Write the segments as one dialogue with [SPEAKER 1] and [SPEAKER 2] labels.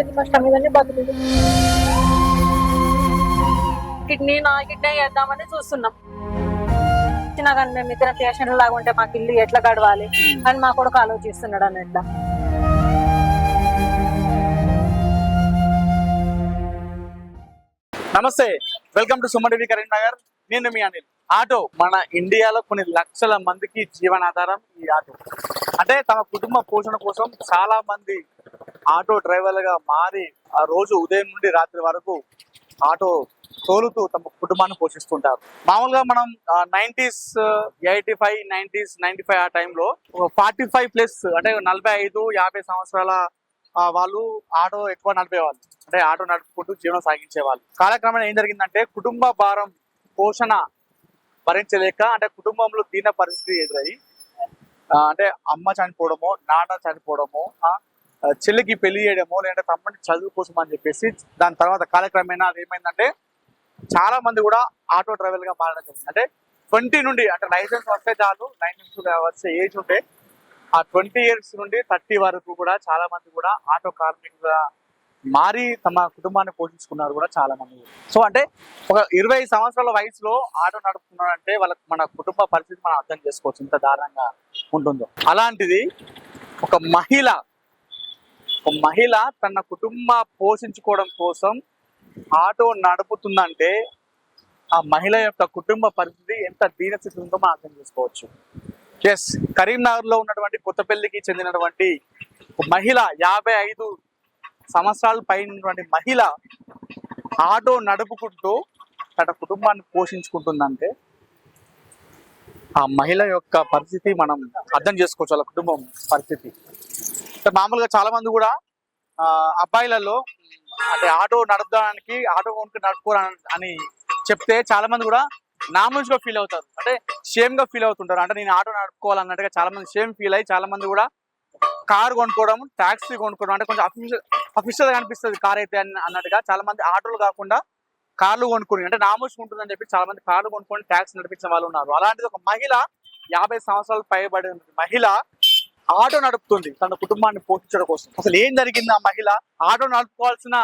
[SPEAKER 1] రైతు కష్టం మీదనే బతుకులు. కిడ్నీ వేద్దామని చూస్తున్నాం. చిన్న కానీ మేము ఇద్దరు పేషెంట్ లాగా ఉంటే మాకు ఇల్లు ఎట్లా గడవాలి అని మా కొడుకు ఆలోచిస్తున్నాడు అన్నట్ల.
[SPEAKER 2] నమస్తే, welcome to Suman TV Karimnagar. నేను మీ అనిల్. ఆటో మన ఇండియాలో కొన్ని లక్షల మందికి జీవనాధారం ఈ ఆటో. అంటే తమ కుటుంబ పోషణ కోసం చాలా మంది ఆటో డ్రైవర్లుగా మారి ఆ రోజు ఉదయం నుండి రాత్రి వరకు ఆటో తోలుతూ తమ కుటుంబాన్ని పోషిస్తుంటారు. మామూలుగా మనం 90s 85 90s 95 ఆ టైంలో 45+ అంటే 45-50 సంవత్సరాల వాళ్ళు ఆటో ఎక్కువ నడిపేవాళ్ళు. అంటే ఆటో నడుపుకుంటూ జీవనం సాగించేవాళ్ళు. కాలక్రమేణా ఏం జరిగిందంటే కుటుంబ భారం పోషణ భరించలేక, అంటే కుటుంబంలో దీన పరిస్థితి ఎదురయ్యి, అంటే అమ్మ చనిపోవడమో, నాన్న చనిపోవడమో, చెల్లికి పెళ్లి చేయడమో, లేదంటే తమ్ముడిని చదువు కోసం అని చెప్పేసి దాని తర్వాత కాలక్రమేణా అది ఏమైందంటే చాలా మంది కూడా ఆటో డ్రైవర్ గా మారడం జరిగింది. అంటే 20 నుండి, అంటే లైసెన్స్ వస్తే చాలు, లైసెన్స్ వచ్చే ఏజ్ ఉంటే ఆ 20 years నుండి 30 వరకు కూడా చాలా మంది కూడా ఆటో కార్మికులుగా మారి తమ కుటుంబాన్ని పోషించుకున్నారు కూడా చాలా మంది. సో అంటే ఒక 20 సంవత్సరాల వయసులో ఆటో నడుపుతున్నారంటే వాళ్ళకి మన కుటుంబ పరిస్థితి మనం అర్థం చేసుకోవచ్చు ఇంత దారుణంగా ఉంటుందో. అలాంటిది ఒక మహిళ తన కుటుంబ పోషించుకోవడం కోసం ఆటో నడుపుతుందంటే ఆ మహిళ యొక్క కుటుంబ పరిస్థితి ఎంత దీనస్థితి ఉందో మనం అర్థం చేసుకోవచ్చు. ఎస్, కరీంనగర్ లో ఉన్నటువంటి కొత్తపల్లికి చెందినటువంటి మహిళ, 55 సంవత్సరాల పైనటువంటి మహిళ ఆటో నడుపుకుంటూ తన కుటుంబాన్ని పోషించుకుంటుందంటే ఆ మహిళ యొక్క పరిస్థితి మనం అర్థం చేసుకోవచ్చు. వాళ్ళ కుటుంబం పరిస్థితి మామూలుగా చాలా మంది కూడా అబ్బాయిలలో అంటే ఆటో నడపడానికి, ఆటో కొనుక్కు నడుపుకోవాలని అని చెప్తే చాలా మంది కూడా నామూజ్గా ఫీల్ అవుతారు. అంటే షేమ్ గా ఫీల్ అవుతుంటారు. అంటే నేను ఆటో నడుపుకోవాలన్నట్టుగా చాలా మంది షేమ్ ఫీల్ అయ్యి చాలా మంది కూడా కారు కొనుక్కోవడం, ట్యాక్సీ కొనుక్కోవడం, అంటే కొంచెం అఫీషియల్ గా అనిపిస్తుంది కార్ అయితే అన్నట్టుగా చాలా మంది ఆటోలు కాకుండా కార్లు కొనుక్కొని, అంటే నామూజ్ ఉంటుందని చెప్పి చాలా మంది కార్లు కొనుక్కొని ట్యాక్సీ నడిపించిన వాళ్ళు ఉన్నారు. అలాంటిది ఒక మహిళ, 50 సంవత్సరాలు పైబడిన మహిళ ఆటో నడుపుతుంది తన కుటుంబాన్ని పోషించడం కోసం. అసలు ఏం జరిగింది? ఆ మహిళ ఆటో నడుపుకోవాల్సిన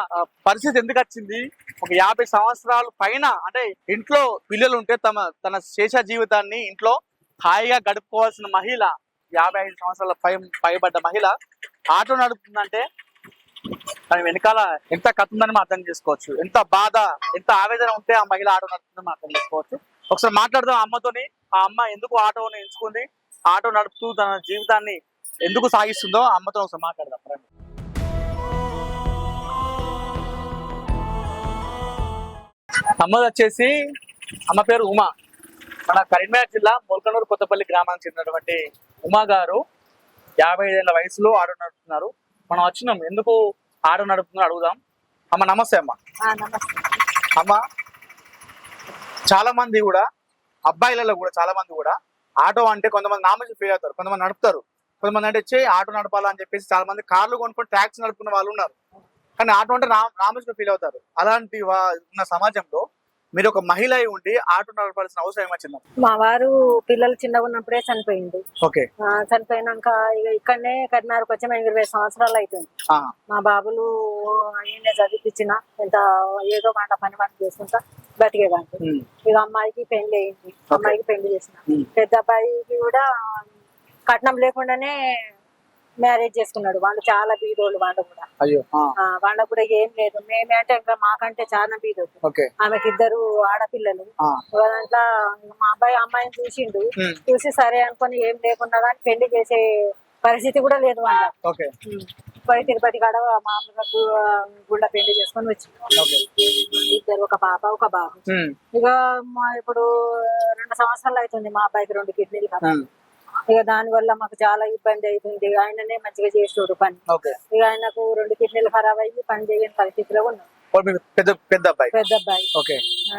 [SPEAKER 2] పరిస్థితి ఎందుకు వచ్చింది? ఒక 50 సంవత్సరాల పైన, అంటే ఇంట్లో పిల్లలు ఉంటే తన శేష జీవితాన్ని ఇంట్లో హాయిగా గడుపుకోవాల్సిన మహిళ, 55 సంవత్సరాల పైబడ్డ మహిళ ఆటో నడుపుతుందంటే దాని వెనకాల ఎంత కథ ఉందని మనం అర్థం చేసుకోవచ్చు. ఎంత బాధ, ఎంత ఆవేదన ఉంటే ఆ మహిళ ఆటో నడుపుతుందని మనం అర్థం చేసుకోవచ్చు. ఒకసారి మాట్లాడదాం అమ్మతోని. ఆ అమ్మ ఎందుకు ఆటోని ఎంచుకుంది, ఆటో నడుపుతూ తన జీవితాన్ని ఎందుకు సాగిస్తుందో అమ్మతో ఒకసారి మాట్లాడదాం. అమ్మది వచ్చేసి, అమ్మ పేరు ఉమా. మన కరీంనగర్ జిల్లా మొల్కనూరు కొత్తపల్లి గ్రామానికి చెందినటువంటి ఉమా గారు 55 ఏళ్ల వయసులో ఆటో నడుపుతున్నారు. మనం వచ్చినాం ఎందుకు ఆటో నడుపుతున్నారు అడుగుదాం. అమ్మ నమస్తే. అమ్మ చాలా మంది కూడా, అబ్బాయిలలో కూడా చాలా మంది కూడా ఆటో అంటే కొంతమంది నామూజ్ ఫీల్ అవుతారు, కొంతమంది నడుపుతారు, కొంతమంది అంటే ఆటో నడపాలని చెప్పేసి చాలా మంది కార్లు కొనుక్కొని ట్యాక్సీ నడుపుకున్న వాళ్ళు ఉన్నారు. కానీ ఆటో అంటే నామూజ్గా ఫీల్ అవుతారు. అలాంటి ఉన్న సమాజంలో మీరు ఒక మహిళ అయి ఉండి ఆటో నడపాల్సిన అవసరం ఏమొచ్చింది?
[SPEAKER 1] మా వారు పిల్లలు చిన్నగా ఉన్నప్పుడే చనిపోయింది.
[SPEAKER 2] ఓకే.
[SPEAKER 1] చనిపోయినాక ఇక ఇక్కడనే కరీంనగర్కి వచ్చి మేము 20 సంవత్సరాలు అవుతుంది. మా బాబులు ఆయనే చదివిపించిన, ఎంత ఏదో మాట పని చేసుకుంటా బతికేదాన్ని. ఇక అమ్మాయికి పెళ్లి అయింది, అమ్మాయికి పెళ్లి చేసిన. పెద్ద అబ్బాయికి కూడా కట్నం లేకుండానే మ్యారేజ్ చేసుకున్నాడు. వాళ్ళు చాలా బీదోళ్ళు. వాళ్ళు కూడా వాళ్ళకు కూడా ఏం లేదు. మేమే అంటే ఇంకా మాకంటే చాలా బీదోళ్ళు. ఆమెకి 2 ఆడపిల్లలు. దాంట్లో మా అమ్మాయిని చూసి సరే అనుకుని ఏం లేకుండా కానీ పెళ్లి చేసే పరిస్థితి కూడా లేదు వాళ్ళ. పోయి తిరుపతి కాడ మామూలుగా గుళ్ళ పెళ్లి చేసుకొని వచ్చింది. 2, ఒక పాప ఒక బాబు. ఇక ఇప్పుడు 2 సంవత్సరాలు అవుతుంది మా అబ్బాయికి 2 కిడ్నీలు కదా. ఇక దాని వల్ల మాకు చాలా ఇబ్బంది అవుతుంది. ఆయననే మంచిగా చేసేవాడు పని. ఇక ఆయనకు 2 కిడ్నీలు ఖరాబ్ అయ్యి పని చేయని పరిస్థితిలో ఉన్నాం.
[SPEAKER 2] పెద్ద అబ్బాయి.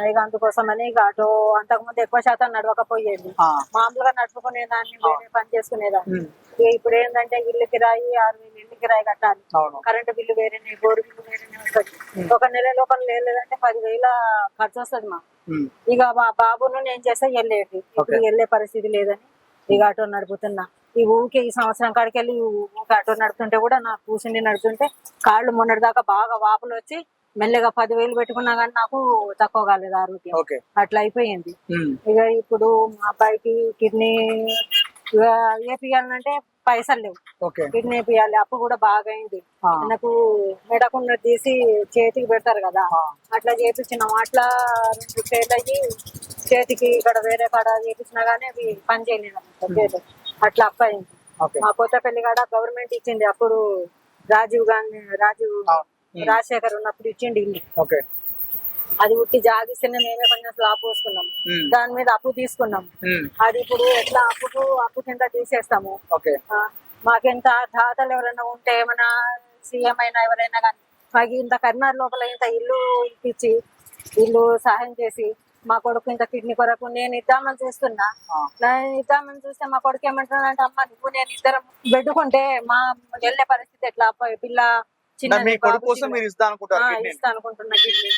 [SPEAKER 1] ఇక అందుకోసమని ఇక ఆటో అంతకుముందు ఎక్కువ శాతం నడవకపోయేది. మామూలుగా నడుపుకునేదాన్ని, వేరే పని చేసుకునేదాన్ని. ఇక ఇప్పుడు ఏంటంటే ఇల్లు కిరాయి 6,000 ఇల్లు కిరాయి కట్టాలి, కరెంటు బిల్లు వేరేనే, బోరు బిల్లు వేరేనే వస్తుంది. ఒక నెల లోపల లేదంటే 10,000 ఖర్చు వస్తుంది మాకు. ఇక మా బాబును నేను చేస్తే వెళ్ళేది, ఇప్పుడు వెళ్ళే పరిస్థితి లేదని ఇక ఆటో నడుపుతున్నా. ఈ ఊకే ఈ సంవత్సరం కాడికి వెళ్ళి ఊకే ఆటో నడుపుతుంటే కూడా నాకు కూర్చుండి నడుపుతుంటే కాళ్ళు మొన్నటి దాకా బాగా వాపులు వచ్చి మెల్లగా 10,000 పెట్టుకున్నా కానీ నాకు తక్కువ కాలేదు ఆరోగ్యం.
[SPEAKER 2] ఓకే.
[SPEAKER 1] అట్లా అయిపోయింది. ఇక ఇప్పుడు మా అబ్బాయికి కిడ్నీ వేపియాలంటే పైసలు లేవు.
[SPEAKER 2] ఓకే.
[SPEAKER 1] కిడ్నీ వేపియాలి, అప్పు కూడా బాగా అయింది. నాకు మెడకున్నది తీసి చేతికి పెడతారు కదా, అట్లా చేపించినాం. అట్లా 2 ఫెయిల్ అయ్యి చేతికి ఇక్కడ వేరే కాడ చేపించినా గానీ అవి పని చేయలేదు. అట్లా అప్పు అయింది. మా కొత్తపల్లి కాడ గవర్నమెంట్ ఇచ్చింది అప్పుడు, రాజశేఖర్ ఉన్నప్పుడు ఇచ్చిండి ఇల్లు. అది ఉట్టి జాగిస్తేనే మేమే కొంచెం స్లాబ్ పోసుకున్నాం, దాని మీద అప్పు తీసుకున్నాం. అది ఇప్పుడు ఎట్లా అప్పు కింద తీసేస్తాము. మాకెంత దాతలు ఎవరైనా ఉంటే, ఏమైనా సీఎం అయినా ఎవరైనా కానీ మాకు ఇంత కరీంనగర్ లోపల ఇంత ఇల్లు ఇప్పించి ఇల్లు సహాయం చేసి మా కొడుకు ఇంత కిడ్నీ కొరకు నేను ఇద్దామని చూస్తున్నా. ఇద్దామని చూస్తే మా కొడుకు ఏమంటున్నాడంటే, అమ్మ నువ్వు నేను ఇద్దరం పెట్టుకుంటే మా వెళ్ళే పరిస్థితి ఎట్లా, పిల్ల చిన్న ఇస్తా అనుకుంటున్నా కిడ్నీ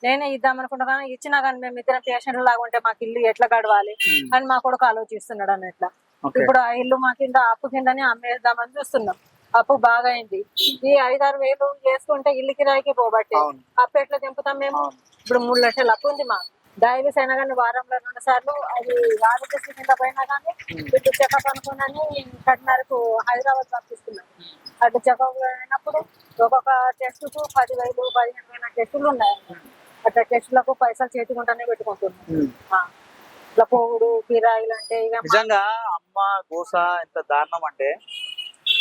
[SPEAKER 1] నేనే ఇద్దాం అనుకుంటా. కానీ ఇచ్చినా కానీ మేము ఇద్దరం పేషెంట్ లాగా ఉంటే మాకు ఇల్లు ఎట్లా గడవాలి అని మా కొడుకు ఆలోచిస్తున్నాడు అన్నట్లా. ఇప్పుడు ఆ ఇల్లు మా కింద అప్పు కిందనే అమ్మేద్దామని చూస్తున్నాం. అప్పు బాగా అయింది. ఈ 5-6 వేలు చేసుకుంటే ఇల్లు కిరాయికి పోబట్టే అప్పు ఎట్లా దింపుతాం మేము. ఇప్పుడు 3 లక్షలు అప్పు ఉంది మాకు. డయాలిసిస్ అయినా కానీ వారంలో 2 సార్లు అది ఆరోగ్యశ్రీ కింద పోయినా కానీ ఇప్పుడు చెకప్ అనుకున్నాను కట్టినారకు హైదరాబాద్ పంపిస్తున్నాను. అటు చెకప్ అయినప్పుడు ఒక్కొక్క టెస్ట్ కు 10,000 15,000 టెస్టులు ఉన్నాయి. అట్లా టెస్టులకు పైసలు చేతికుంటానే పెట్టుకుంటున్నాం. ఇట్లా పోవుడు కిరాయిలు అంటే ఇక
[SPEAKER 2] నిజంగా అమ్మ గోస ఎంత దారుణం అంటే,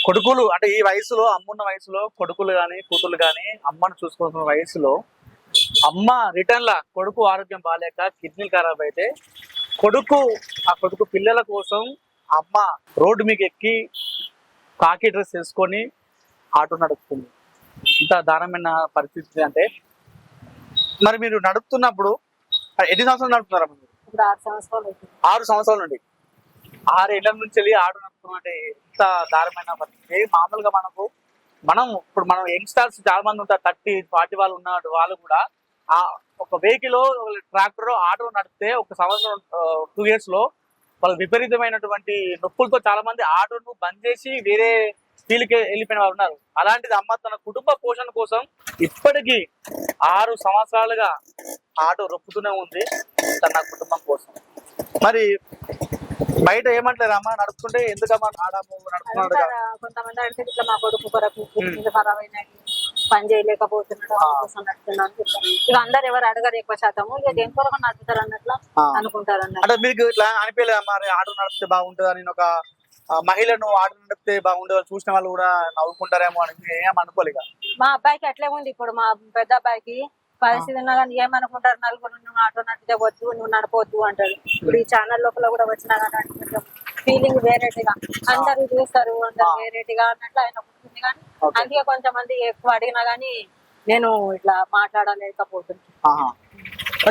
[SPEAKER 2] కొడుకులు అంటే ఈ వయసులో, అమ్మున్న వయసులో కొడుకులు గాని కూతురు గాని అమ్మను చూసుకుంటున్న వయసులో అమ్మ రిటర్న్ లా కొడుకు ఆరోగ్యం బాగాలేక కిడ్నీలు ఖరాబ్ అయితే ఆ కొడుకు పిల్లల కోసం అమ్మ రోడ్డు మీకు ఎక్కి కాకి డ్రెస్ వేసుకొని ఆటో నడుపుతుంది. ఇంత దారుణమైన పరిస్థితి అంటే, మరి మీరు నడుపుతున్నప్పుడు ఎన్ని సంవత్సరాలు నడుపుతున్నారా?
[SPEAKER 1] ఇప్పుడు 6 సంవత్సరాలు.
[SPEAKER 2] 6 సంవత్సరాల నుండి 6 ఏళ్ల నుంచి వెళ్ళి ఆటో నడుపుతున్నాం అంటే ఎంత దారుణమైన పరిస్థితి. మామూలుగా ఇప్పుడు మనం యంగ్స్టర్స్ చాలా మంది ఉంటారు, 30-40 వాళ్ళు ఉన్న వాళ్ళు కూడా ఆ ఒక వెహికల్ ట్రాక్టర్ ఆటో నడిపితే ఒక సంవత్సరం 2 years లో వాళ్ళు విపరీతమైనటువంటి నొప్పులతో చాలా మంది ఆటోను బంద్ చేసి వేరే ఫీల్డ్కి వెళ్ళిపోయిన వాళ్ళు ఉన్నారు. అలాంటిది అమ్మ తన కుటుంబ పోషణ కోసం ఇప్పటికీ 6 సంవత్సరాలుగా ఆటో రొప్పుతూనే ఉంది తన కుటుంబం కోసం. మరి బయట ఏమంటారు అమ్మ నడుపుతుంటే, ఎందుకమ్మా నడుపుతున్నాడు?
[SPEAKER 1] కొంతమంది అడిగితే ఇట్లా మా కొడుకు కొరకు ఖరాబ్ అయినాయి, పని చేయలేకపోతున్నాడు కోసం నడుపుతున్నాను చెప్తాను. ఇక అందరు ఎవరు అడగరు, ఎక్కువ శాతము ఇక దేని కొరకు నడుపుతారు అన్నట్లు అనుకుంటారు.
[SPEAKER 2] అంటే మీకు ఇట్లా అనిపించలేదమ్మా ఆటో నడిపితే బాగుంటుంది అని? ఒక మహిళను ఆటో నడిపితే బాగుంటుంది చూసిన వాళ్ళు కూడా నవ్వుకుంటారేమో అని ఏం అనుకోలేక?
[SPEAKER 1] మా అబ్బాయికి అట్లే ఉంది. ఇప్పుడు మా పెద్ద అబ్బాయికి పరిస్థితి ఉన్నా కానీ ఏమనుకుంటారు, నలుగురు నువ్వు ఆటో నడిపితే వద్దు, నువ్వు నడపవద్దు అంటారు. ఇప్పుడు ఈ ఛానల్ లోపల కూడా వచ్చినా కానీ కొంచెం ఫీలింగ్ వేరేటిగా అందరు చూస్తారు, అందరు వేరేటిగా అన్నట్లు ఆయన ఉంటుంది. కానీ అందుకే కొంతమంది ఎక్కువ అడిగినా గానీ నేను ఇట్లా మాట్లాడలేకపోతున్నాను.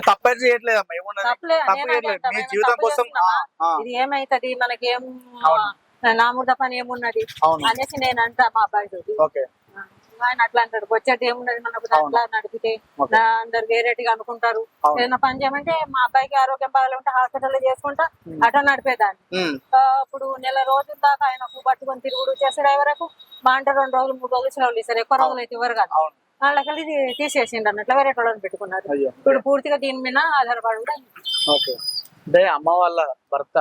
[SPEAKER 2] తప్పేది చేయట్లేదమ్మా,
[SPEAKER 1] ఇది ఏమైతుంది మనకేం నాముర్ద పని ఏమున్నది అనేసి నేను అంటా మా అబ్బాయి తోటి. ఆయన అట్లా అంటాడు, వచ్చేది ఏమున్నది మనకు అట్లా నడిపితే అందరు వేరేటిగా అనుకుంటారు. ఏదైనా పని చేయమంటే మా అబ్బాయికి ఆరోగ్యం బాగాలేకుంటే హాస్పిటల్ చేసుకుంటా అట్లా నడిపేదాన్ని. ఇప్పుడు 1 నెల రోజుల దాకా ఆయన పట్టుకొని తిరుగుడు చేస్తాడు. ఎవరకు మా అంటే 2 రోజులు 3 రోజులు సెలవులు ఇస్తారు, ఎక్కువ రోజులు అయితే ఇవ్వరు కదా. వాళ్ళకి తీసేసిండు అన్నట్లు వేరే వాళ్ళని పెట్టుకున్నారు. ఇప్పుడు పూర్తిగా దీని మీద ఆధారపడి కూడా.
[SPEAKER 2] అంటే అమ్మ వాళ్ళ భర్త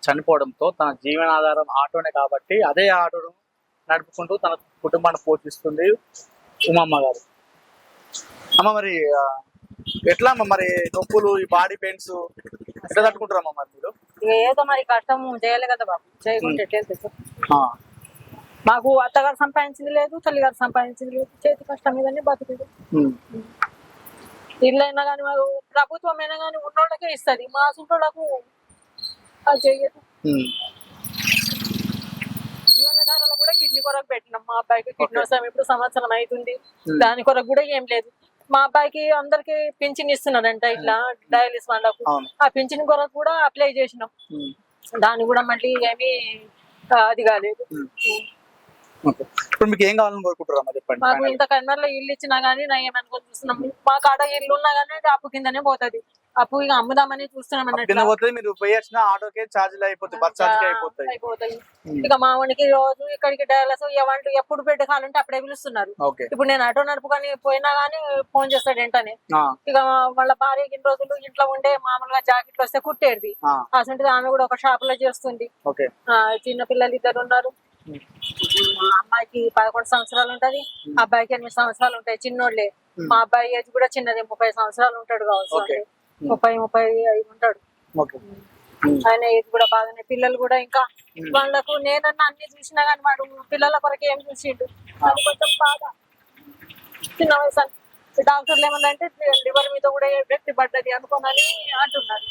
[SPEAKER 2] చనిపోవడంతో తన జీవనాధారం ఆటోనే కాబట్టి అదే ఆటోను నడుపుకుంటూ తన కుటుంబాన్ని పోషిస్తుంది ఉమమ్మ గారు. అమ్మ మరి ఎట్లా అమ్మ మరి నొప్పులు, ఈ బాడీ పెయిన్స్ ఎట్లా తట్టుకుంటారమ్మా మరి మీరు?
[SPEAKER 1] ఏదో మరి కష్టం చేయాలి కదా బాబు, చేయకుంటే ఎట్లా? మాకు అత్తగారు సంపాదించింది లేదు, తల్లిగారు సంపాదించింది లేదు, చేతి కష్టం మీదనే బతుకుతుంది. ఇల్లైనా కానీ మాకు ప్రభుత్వం అయినా కానీ ఉన్నోళ్ళకే ఇస్తుంది, మా సొంతోళ్ళకు అది చెయ్యదు. జీవనధారలో కూడా కిడ్నీ కొరకు పెట్టినాం. మా అబ్బాయికి కిడ్నీ వస్తాం ఇప్పుడు సంవత్సరం అవుతుంది, దాని కొరకు కూడా ఏం లేదు. మా అబ్బాయికి అందరికి పింఛన్ ఇస్తున్నారంట ఇట్లా డయాలిసిస్ వాళ్ళకు. ఆ పింఛన్ కొరకు కూడా అప్లై చేసినాం, దాన్ని కూడా మళ్ళీ ఏమీ అది కాలేదు.
[SPEAKER 2] ఇప్పుడు మీకు ఏం కావాలని కోరుకుంటారా చెప్పండి?
[SPEAKER 1] మాకు ఇంత కన్నర్లో ఇల్లు ఇచ్చినా గానీ నా ఏమనుకొని చూస్తున్నాం. మా కాడ ఇల్లు ఉన్నా గానీ అప్పు కిందనే పోతుంది. అప్పు ఇక అమ్ముదామని చూస్తున్నాం అన్నట్టు
[SPEAKER 2] పోతే మీరు పోయొచ్చిన ఆటోకే ఛార్జీలు అయిపోతాయి, బస్ ఛార్జ్
[SPEAKER 1] అయిపోతాయి. ఇక మా వానికి రోజు ఇక్కడికి డైలాస్ వాళ్ళు ఎప్పుడు బెడ్ కావాలంటే అప్పుడే పిలుస్తున్నారు. ఇప్పుడు నేను ఆటో నడుపుకొని పోయినా గానీ ఫోన్ చేస్తాడు వెంటనే. ఇక వాళ్ళ భార్య ఇన్ని రోజులు ఇంట్లో ఉండే మామూలుగా జాకెట్లు వస్తే కుట్టేది, అసలు ఆమె కూడా ఒక షాప్ లో చేస్తుంది. చిన్న పిల్లలు ఇద్దరు ఉన్నారు. అమ్మాయికి 11 సంవత్సరాలు ఉంటది, అబ్బాయికి 8 సంవత్సరాలు ఉంటాయి, చిన్నోళ్ళే. మా అబ్బాయి ఏజ్ కూడా చిన్నది, 30 సంవత్సరాలు ఉంటాడు కావచ్చు, 30-35 ఉంటాడు. ఆయన ఏజ్ కూడా బాగానే. పిల్లలు కూడా ఇంకా వాళ్ళకు నేనన్నా అన్ని చూసినా గానీ వాడు పిల్లల కొరకు ఏం చూసిండు, అది కొంచెం బాగా చిన్న వయసు. డాక్టర్లు ఏమన్నంటే లివర్ మీద కూడా ఎఫెక్ట్ పడ్డది అనుకోనని అంటున్నారు.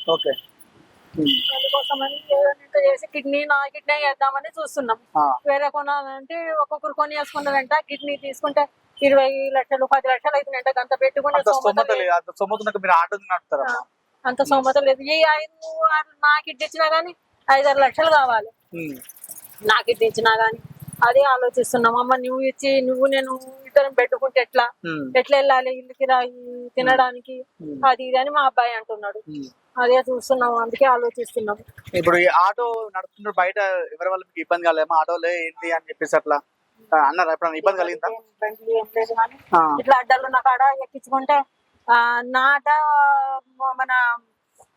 [SPEAKER 1] అందుకోసమని ఏదైనా చేసి నా కిడ్నీ వేద్దామని చూస్తున్నాం. వేరే కొనాలంటే ఒక్కొక్కరు కొని వేసుకున్నారంట. కిడ్నీ తీసుకుంటే 20 లక్షలు 10 లక్షలు అవుతుందంట. అంత పెట్టుకుని అంత సోమత లేదు. ఈ 5-6 నా కిడ్నీ ఇచ్చినా గానీ 5-6 లక్షలు కావాలి. నా కిడ్నీ ఇచ్చినా గానీ అదే ఆలోచిస్తున్నాం. అమ్మ నువ్వు ఇచ్చి నేను ఇద్దరం పెట్టుకుంటే ఎట్లా వెళ్ళాలి ఇల్లుకి తినడానికి అది ఇది అని మా అబ్బాయి అంటున్నాడు. అదే చూస్తున్నాం, అందుకే ఆలోచిస్తున్నాం.
[SPEAKER 2] ఇప్పుడు ఈ ఆటో నడుపుతున్న బయట ఎవరి వల్ల మీకు ఇబ్బంది కాలేమా? ఆటోలో ఏంటి అని చెప్పేసి అట్లా అన్నారు, ఎప్పుడన్నా ఇబ్బంది కలిగిందా?
[SPEAKER 1] ఇబ్బంది ఏం లేదు కానీ ఇట్లా అడ్డాలు నా కాడ ఎక్కించుకుంటే నాట మన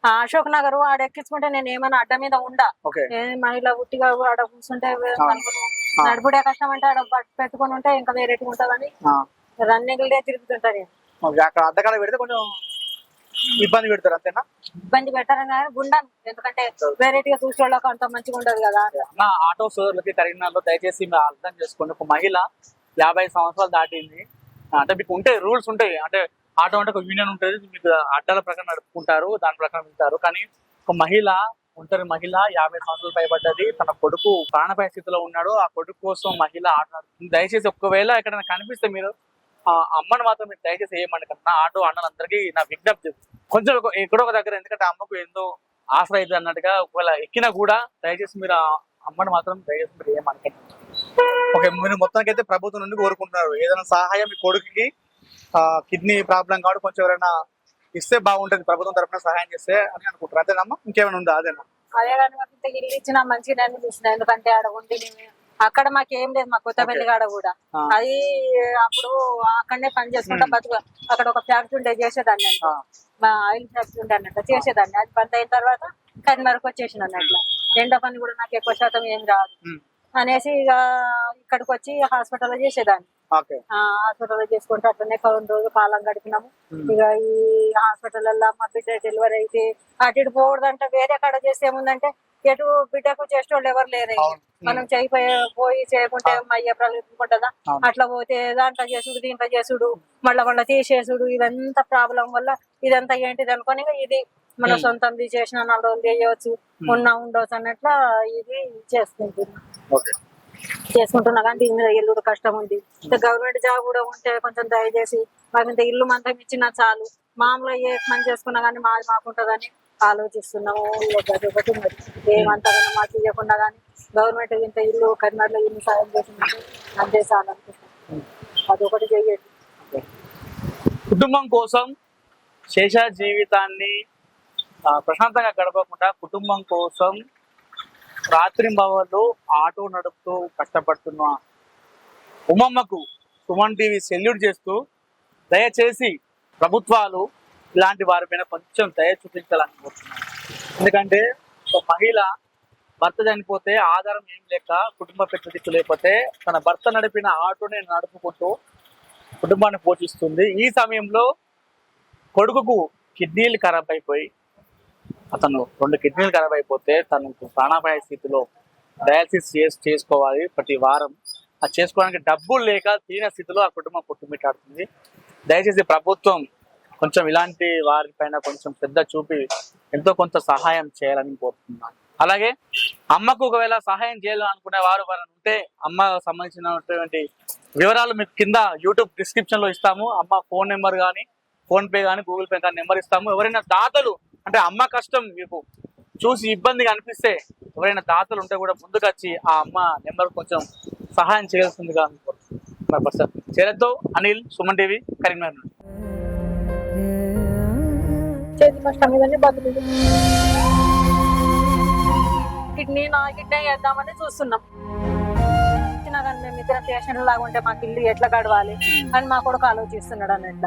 [SPEAKER 1] అశోక్ నగర్ ఆడ ఎక్కించుకుంటే నేను ఏమైనా అడ్డ మీద ఉండా మహిళ ఉట్టిగా ఆడ కూర్చుంటే నడుపుడే కష్టం అంటే ఆడ పెట్టుకుని ఉంటే ఇంకా వేరేటి ఉంటదని రన్నింగ్ తిరుగుతుంటా నేను.
[SPEAKER 2] అక్కడ అడ్డకాడ పెడితే కొంచెం ఇబ్బంది పెడతారు అంతేనా?
[SPEAKER 1] ఇబ్బంది పెట్టారని గుండాను, ఎందుకంటే వేరేటిగా చూసే వాళ్ళకి అంత మంచిగా ఉండదు కదా.
[SPEAKER 2] ఆటో సోదరులకి కరీంనగర్లో దయచేసి మీరు అర్థం చేసుకోండి. ఒక మహిళ 50 సంవత్సరాలు దాటింది అంటే మీకు ఉంటాయి రూల్స్ ఉంటాయి, అంటే ఆటో అంటే ఒక యూనియన్ ఉంటుంది, మీకు అడ్డాల ప్రకారం నడుపుకుంటారు, దాని ప్రకారం వెళ్తారు. కానీ ఒక మహిళ ఒంటరి మహిళ 50 సంవత్సరాలు పైబడ్డది, తన కొడుకు ప్రాణాపాయ స్థితిలో ఉన్నాడు, ఆ కొడుకు కోసం మహిళ ఆటో నడుపుతుంది. దయచేసి ఒకవేళ ఎక్కడైనా కనిపిస్తే మీరు ఆ అమ్మను మాత్రం మీరు దయచేసి ఏమనకండి. నా ఆటో అన్నలందరికీ నా విజ్ఞప్తి కొంచెం ఎక్కడో ఒక దగ్గర, ఎందుకంటే అమ్మకు ఎంతో ఆసరా అవుతుంది అన్నట్టుగా ఒకవేళ ఎక్కినా కూడా దయచేసి మీరు ఆ అమ్మను మాత్రం దయచేసి మీరు ఏమనకండి. మీరు మొత్తానికి అయితే ప్రభుత్వం నుండి కోరుకుంటున్నారు ఏదైనా సహాయం మీ కొడుకుకి కిడ్నీ ప్రాబ్లం కాబట్టి కొంచెం ఎవరైనా ఇస్తే బాగుంటుంది, ప్రభుత్వం తరఫున సహాయం చేస్తే అని అనుకుంటారు. అంతేనమ్మా? ఇంకేమైనా ఉందా? అదేనా?
[SPEAKER 1] అదే కానీ మాకు ఇల్లు ఇచ్చిన మంచిగా చూసిన, ఎందుకంటే ఆడ ఉండి అక్కడ మాకేం లేదు. మా కొత్తపల్లి కాడ కూడా అది అప్పుడు అక్కడనే పని చేసుకుంటా బతుకు. అక్కడ ఒక ఫ్యాక్టరీ ఉండే చేసేదాన్ని అంట, మా ఆయిల్ ఫ్యాక్టరీ ఉండే అన్నట్టు చేసేదాన్ని. అది బంద్ అయిన తర్వాత కరీంనగర్కి వచ్చేసిన అన్నట్ల. రెండో పని కూడా నాకు ఎక్కువ శాతం ఏం రాదు అనేసి ఇక ఇక్కడికి వచ్చి హాస్పిటల్లో చేసేదాన్ని. హాస్పిటల్లో చేసుకుంటే అట్లనే 2 రోజులు కాలం గడిపినాము. ఇక ఈ హాస్పిటల్లో మా బిడ్డ డెలివరీ అయితే అటు ఇటు పోకూడదంటే వేరే కాడ చేస్తే ఏముందంటే ఎటు బిడ్డకు చేసేవాళ్ళు ఎవరు లేరు. మనం పోయి చేయకుంటే అయ్యే ప్రలుకుంటుందా, అట్లా పోతే దాంట్లో చేసుడు దీంట్లో చేసుడు మళ్ళా తీసేసుడు, ఇదంతా ప్రాబ్లం వల్ల ఇదంతా ఏంటిది అనుకోని ఇది మన సొంతంది చేసిన 4 రోజులు చేయవచ్చు, ఉండవచ్చు అన్నట్లా ఇది చేసుకుంటున్నా. కానీ దీని మీద ఇల్లు కష్టం ఉంది. గవర్నమెంట్ జాబ్ కూడా ఉంటే కొంచెం దయచేసి మాకు ఇంత ఇల్లు మందం ఇచ్చినా చాలు, మామూలుగా ఏ పని చేసుకున్నా కానీ మాది మాకుంటుందని ఆలోచిస్తున్నాము. ఒకటి మరి ఏమంతా మాకు ఇవ్వకుండా కానీ గవర్నమెంట్ ఇంత ఇల్లు కరీంనగర్లో ఇల్లు సాయం చేసిందంటే అంతే చాలు అనుకుంటున్నాం. అదొకటి చెయ్యండి.
[SPEAKER 2] కుటుంబం కోసం శేష జీవితాన్ని ప్రశాంతంగా గడపకుండా కుటుంబం కోసం రాత్రింబవళ్ళు ఆటో నడుపుతూ కష్టపడుతున్న ఉమ్మమ్మకు సుమన్ టీవీ సెల్యూట్ చేస్తూ దయచేసి ప్రభుత్వాలు ఇలాంటి వారి పైన కొంచెం దయ చూపించాలనుకుంటున్నాను. ఎందుకంటే ఒక మహిళ భర్త చనిపోతే ఆధారం ఏం లేక కుటుంబ పెట్టుదిక్కు లేకపోతే తన భర్త నడిపిన ఆటోని నడుపుకుంటూ కుటుంబాన్ని పోషిస్తుంది. ఈ సమయంలో కొడుకుకు కిడ్నీలు ఖరాబ్ అయిపోయి అతను 2 కిడ్నీలు ఖరాబ్ అయిపోతే తనకు ప్రాణాపాయ స్థితిలో డయాలసిస్ చేసుకోవాలి ప్రతి వారం. అది చేసుకోవడానికి డబ్బులు లేక తీన స్థితిలో ఆ కుటుంబం కొట్టుమిట్టాడుతుంది. దయచేసి ప్రభుత్వం కొంచెం ఇలాంటి వారిపైన కొంచెం శ్రద్ధ చూపి ఎంతో కొంత సహాయం చేయాలని కోరుతున్నాను. అలాగే అమ్మకు ఒకవేళ సహాయం చేయాలనుకునే వారు ఉంటే అమ్మ సంబంధించినటువంటి వివరాలు మీకు కింద యూట్యూబ్ డిస్క్రిప్షన్ లో ఇస్తాము. అమ్మ ఫోన్ నెంబర్ కానీ ఫోన్ పే కానీ గూగుల్ పే కానీ నెంబర్ ఇస్తాము. ఎవరైనా దాతలు అంటే అమ్మ కష్టం మీకు చూసి ఇబ్బందిగా అనిపిస్తే ఎవరైనా దాతలు ఉంటే కూడా ముందుకు వచ్చి ఆ అమ్మ నెంబర్ కొంచెం సహాయం చేయాల్సిందిగా అనుకుంటున్నాను. శరత్తో అనిల్, సుమన్ టీవీ, కరీంనగర్.
[SPEAKER 1] చేతి కష్టం మీదనే బతుకుతుంది. కిడ్నీ వేద్దామని చూస్తున్నాం. కానీ మేము ఇద్దరం పేషెంట్ లాగా ఉంటే మాకు ఇల్లు ఎట్లా గడవాలి అని మా కొడుకు ఆలోచిస్తున్నాడు అన్నట్ల.